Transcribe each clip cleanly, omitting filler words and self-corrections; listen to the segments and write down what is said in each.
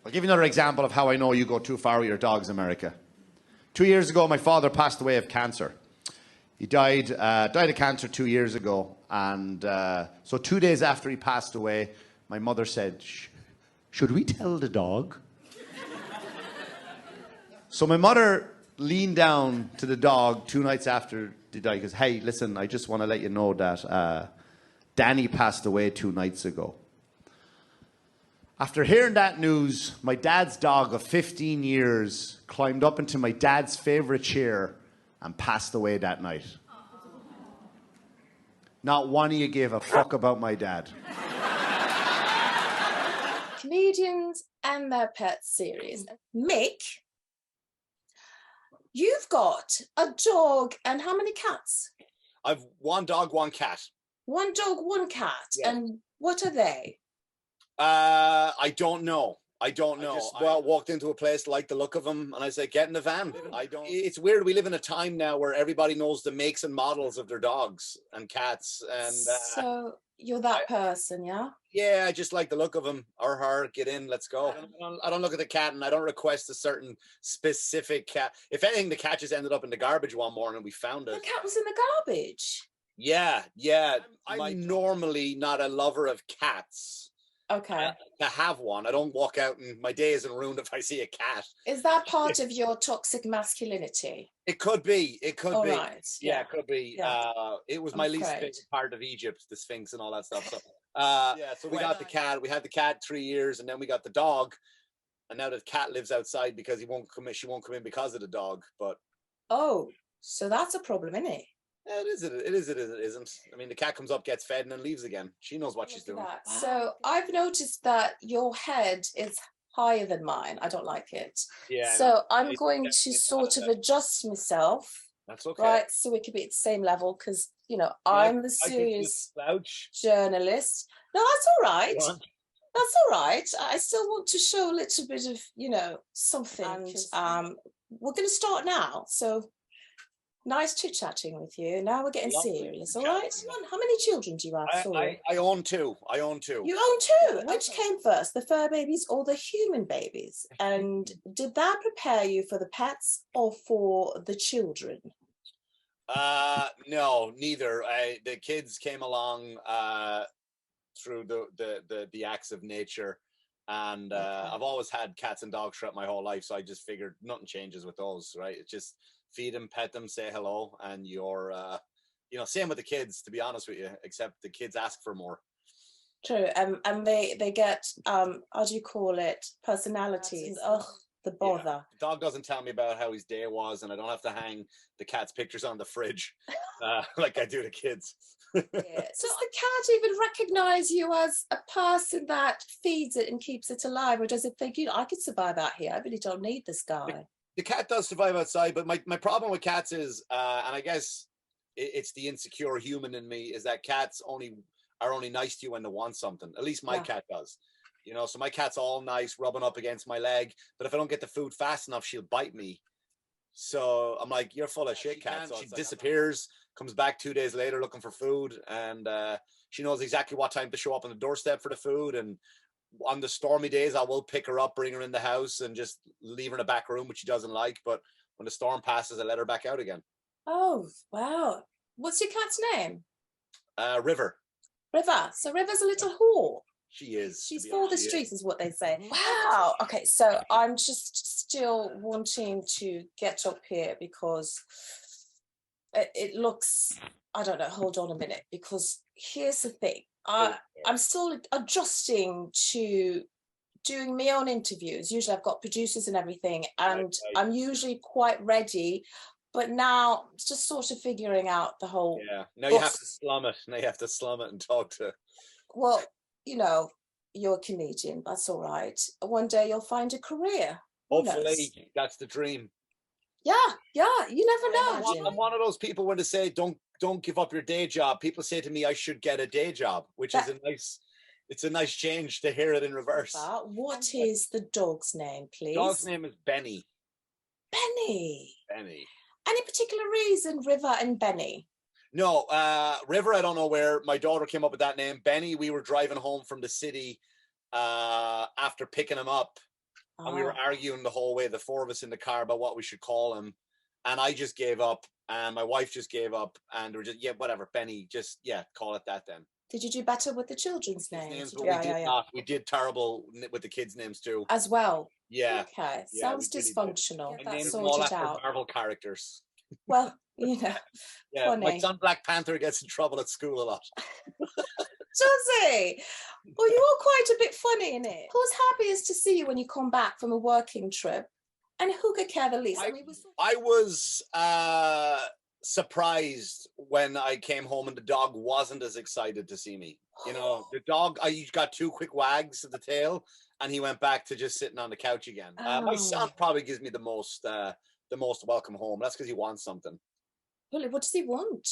I'll give you another example of how I know you go too far with your dogs, America. 2 years ago, my father passed away of cancer. He died of cancer 2 years ago. And so 2 days after he passed away, my mother said, should we tell the dog? So my mother leaned down to the dog 2 nights after he died. He goes, hey, listen, I just want to let you know that Danny passed away 2 nights ago. After hearing that news, my dad's dog of 15 years climbed up into my dad's favorite chair and passed away that night. Not one of you gave a fuck about my dad. Comedians and Their Pets series. Mick, you've got a dog and how many cats? I've 1 dog, 1 cat. 1 dog, 1 cat. Yeah. And what are they? I don't know. I just walked into a place, liked the look of them, and I said, get in the van. It's weird. We live in a time now where everybody knows the makes and models of their dogs and cats. And so you're that person, yeah? Yeah, I just like the look of them or her. Get in, let's go. I don't look at the cat and I don't request a certain specific cat. If anything, the cat just ended up in the garbage one morning. We found it. The cat was in the garbage? Yeah. I'm normally not a lover of cats. Okay. To have one. I don't walk out and my day isn't ruined if I see a cat. Is that part of your toxic masculinity? It could be. It could be. Right. Yeah, it could be. Yeah. It was my least favorite part of Egypt, the Sphinx and all that stuff. So, so we got the cat. We had the cat 3 years, and then we got the dog. And now the cat lives outside because he won't come in. She won't come in because of the dog. But so that's a problem, isn't it? Yeah, it isn't. I mean, the cat comes up, gets fed, and then leaves again. She knows what she's doing. So I've noticed that your head is higher than mine. I don't like it. Yeah. So I'm going to sort of adjust myself. That's okay. Right, so we could be at the same level because, you know, I'm the serious journalist. No, that's all right. That's all right. I still want to show a little bit of, you know, something. And we're going to start now. So nice chit-chatting with you. Now we're getting serious, all right? How many children do you have? I own 2. You own 2? Which came first, the fur babies or the human babies? And did that prepare you for the pets or for the children? No, neither. The kids came along through the acts of nature. And I've always had cats and dogs throughout my whole life, so I just figured nothing changes with those, right? It's just feed them, pet them, say hello, and you're, same with the kids, to be honest with you, except the kids ask for more. True, and they get, how do you call it, personalities. Ugh, the bother. Yeah. The dog doesn't tell me about how his day was, and I don't have to hang the cat's pictures on the fridge like I do the kids. Yeah. Does the cat even recognize you as a person that feeds it and keeps it alive, or does it think, I could survive out here, I really don't need this guy? The cat does survive outside, but my problem with cats is, and I guess it's the insecure human in me, is that cats are only nice to you when they want something. At least my cat does. You know, so my cat's all nice, rubbing up against my leg, but if I don't get the food fast enough, she'll bite me. So I'm like, you're full of shit, cat. So she disappears, comes back 2 days later looking for food, and she knows exactly what time to show up on the doorstep for the food. And on the stormy days, I will pick her up, bring her in the house, and just leave her in the back room, which she doesn't like. But when the storm passes, I let her back out again. Oh, wow. What's your cat's name? River. River. So River's a little whore. She is. She's for the streets, is what they say. Wow. Okay, so I'm just still wanting to get up here because it looks, I don't know, hold on a minute, because here's the thing. I'm still adjusting to doing my own interviews. Usually I've got producers and everything, and I'm usually quite ready, but now it's just sort of figuring out the whole... Yeah, now you have to slum it. Now you have to slum it and talk to... Well, you know, you're a comedian, that's all right. One day you'll find a career. Hopefully, that's the dream. Yeah, you never know. I'm one of those people when they say, don't give up your day job. People say to me, I should get a day job, which is it's a nice change to hear it in reverse. What is the dog's name, please? Dog's name is Benny. Benny. Benny. Any particular reason, River and Benny? No, River, I don't know where. My daughter came up with that name. Benny, we were driving home from the city after picking him up. And we were arguing the whole way, the four of us in the car, about what we should call him. And I just gave up, and my wife just gave up, and we're just, yeah, whatever, Benny, just, yeah, call it that then. Did you do better with the children's names? But we did not. We did terrible with the kids' names too. As well? Yeah. Okay, Yeah, sounds dysfunctional. I That's named them all sorted after out. Marvel characters. Well, you know, yeah, funny. my son Black Panther gets in trouble at school a lot. Does he? Well, you are quite a bit funny in it. Who's happiest to see you when you come back from a working trip? And who could care the least? I was surprised when I came home and the dog wasn't as excited to see me. You know, the dog, I got 2 quick wags of the tail, and he went back to just sitting on the couch again. My son probably gives me the most welcome home. That's because he wants something. Really, what does he want?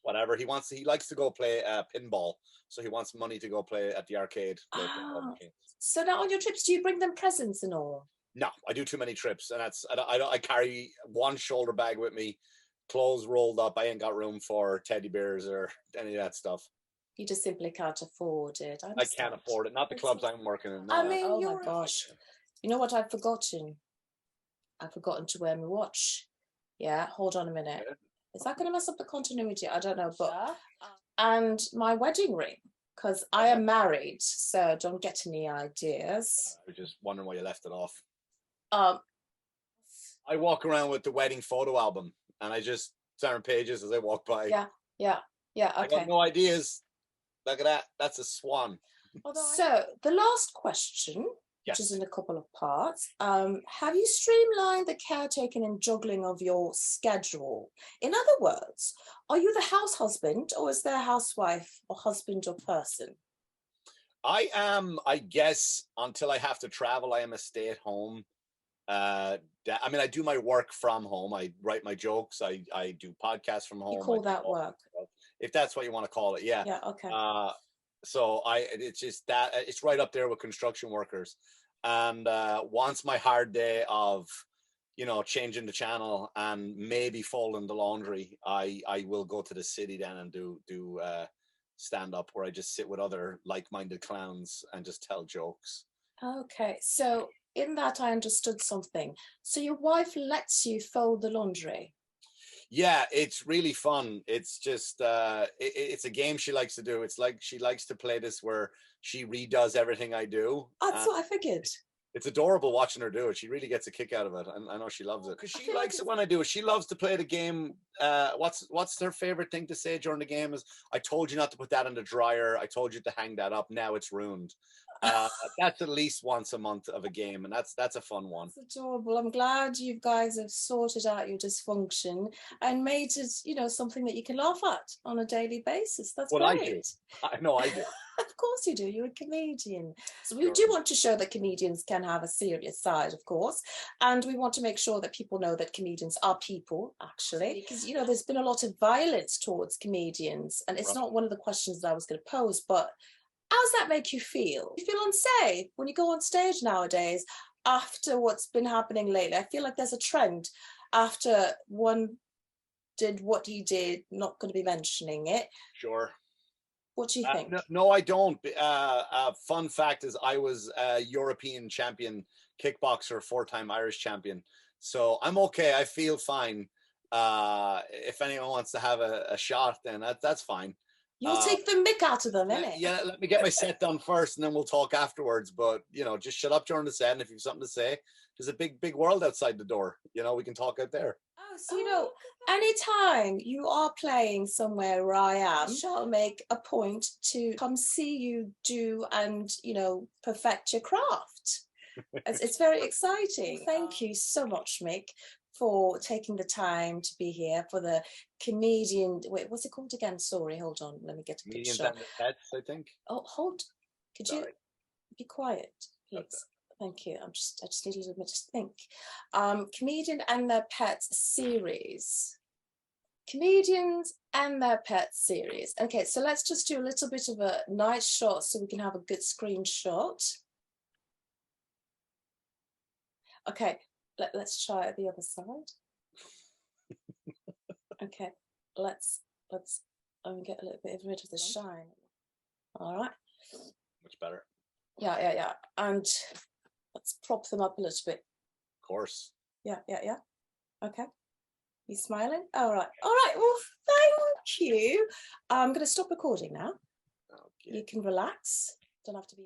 Whatever he wants. He likes to go play pinball, so he wants money to go play at the arcade. So now on your trips, do you bring them presents and all? No, I do too many trips, and I carry one shoulder bag with me, clothes rolled up. I ain't got room for teddy bears or any of that stuff. You just simply can't afford it. I can't afford it. Not the clubs I'm working in. No. I mean, oh my gosh. You know what I've forgotten? I've forgotten to wear my watch. Yeah, hold on a minute. Is that going to mess up the continuity? I don't know, but and my wedding ring, because I am married, so don't get any ideas. I was just wondering why you left it off. I walk around with the wedding photo album, and I just turn pages as I walk by. Yeah. Okay. I got no ideas. Look at that. That's a swan. So the last question, which is in a couple of parts. Have you streamlined the caretaking and juggling of your schedule? In other words, are you the house husband, or is there a housewife or husband or person? I am, I guess, until I have to travel, I am a stay-at-home. I mean, I do my work from home. I write my jokes. I do podcasts from home. You call that work? If that's what you want to call it, yeah. Yeah, okay. So it's just that, it's right up there with construction workers. And once my hard day of, you know, changing the channel and maybe folding the laundry, I will go to the city then and do stand up, where I just sit with other like-minded clowns and just tell jokes. Okay, so in that I understood something. So your wife lets you fold the laundry? Yeah, it's really fun. It's just it's a game she likes to do. It's like she likes to play this where she redoes everything I do. That's what I figured. It's adorable watching her do it. She really gets a kick out of it. I know she loves it because she likes it when I do it. She loves to play the game. What's her favorite thing to say during the game is, "I told you not to put that in the dryer. I told you to hang that up. Now it's ruined." That's at least once a month of a game, and that's a fun one. That's adorable. I'm glad you guys have sorted out your dysfunction and made it, you know, something that you can laugh at on a daily basis. That's great. I do. I know I do. Of course you do. You're a comedian. So we do want to show that comedians can have a serious side, of course. And we want to make sure that people know that comedians are people, actually. Because, you know, there's been a lot of violence towards comedians. And it's not one of the questions that I was going to pose, but how does that make you feel? You feel unsafe when you go on stage nowadays after what's been happening lately? I feel like there's a trend after one did what he did, not going to be mentioning it. Sure. What do you think? No, I don't. Fun fact is I was a European champion kickboxer, 4-time Irish champion. So I'm okay. I feel fine. If anyone wants to have a shot, then that's fine. You'll take the mick out of them, innit? Yeah, let me get my set done first, and then we'll talk afterwards. But, you know, just shut up during the set, and if you have something to say, there's a big world outside the door. You know, we can talk out there. Oh, so, you know, anytime you are playing somewhere where I am, I shall make a point to come see you do and, you know, perfect your craft. It's very exciting. Thank you so much, Mick, for taking the time to be here for the comedian. Wait, what's it called again? Sorry, hold on. Let me get a picture. Comedians and the Pets, I think. Oh, hold. Could you be quiet, please? Okay. Thank you. I just need a little bit to think. Comedian and Their Pets series. Comedians and Their Pets series. Okay, so let's just do a little bit of a nice shot so we can have a good screenshot. Okay, let's try it the other side. Okay, let's get a little bit rid of the shine. All right. Much better. Yeah. And Let's prop them up a little bit. Of course. Yeah. Okay. You smiling? All right. Well, thank you. I'm going to stop recording now. Okay. You can relax. Don't have to be.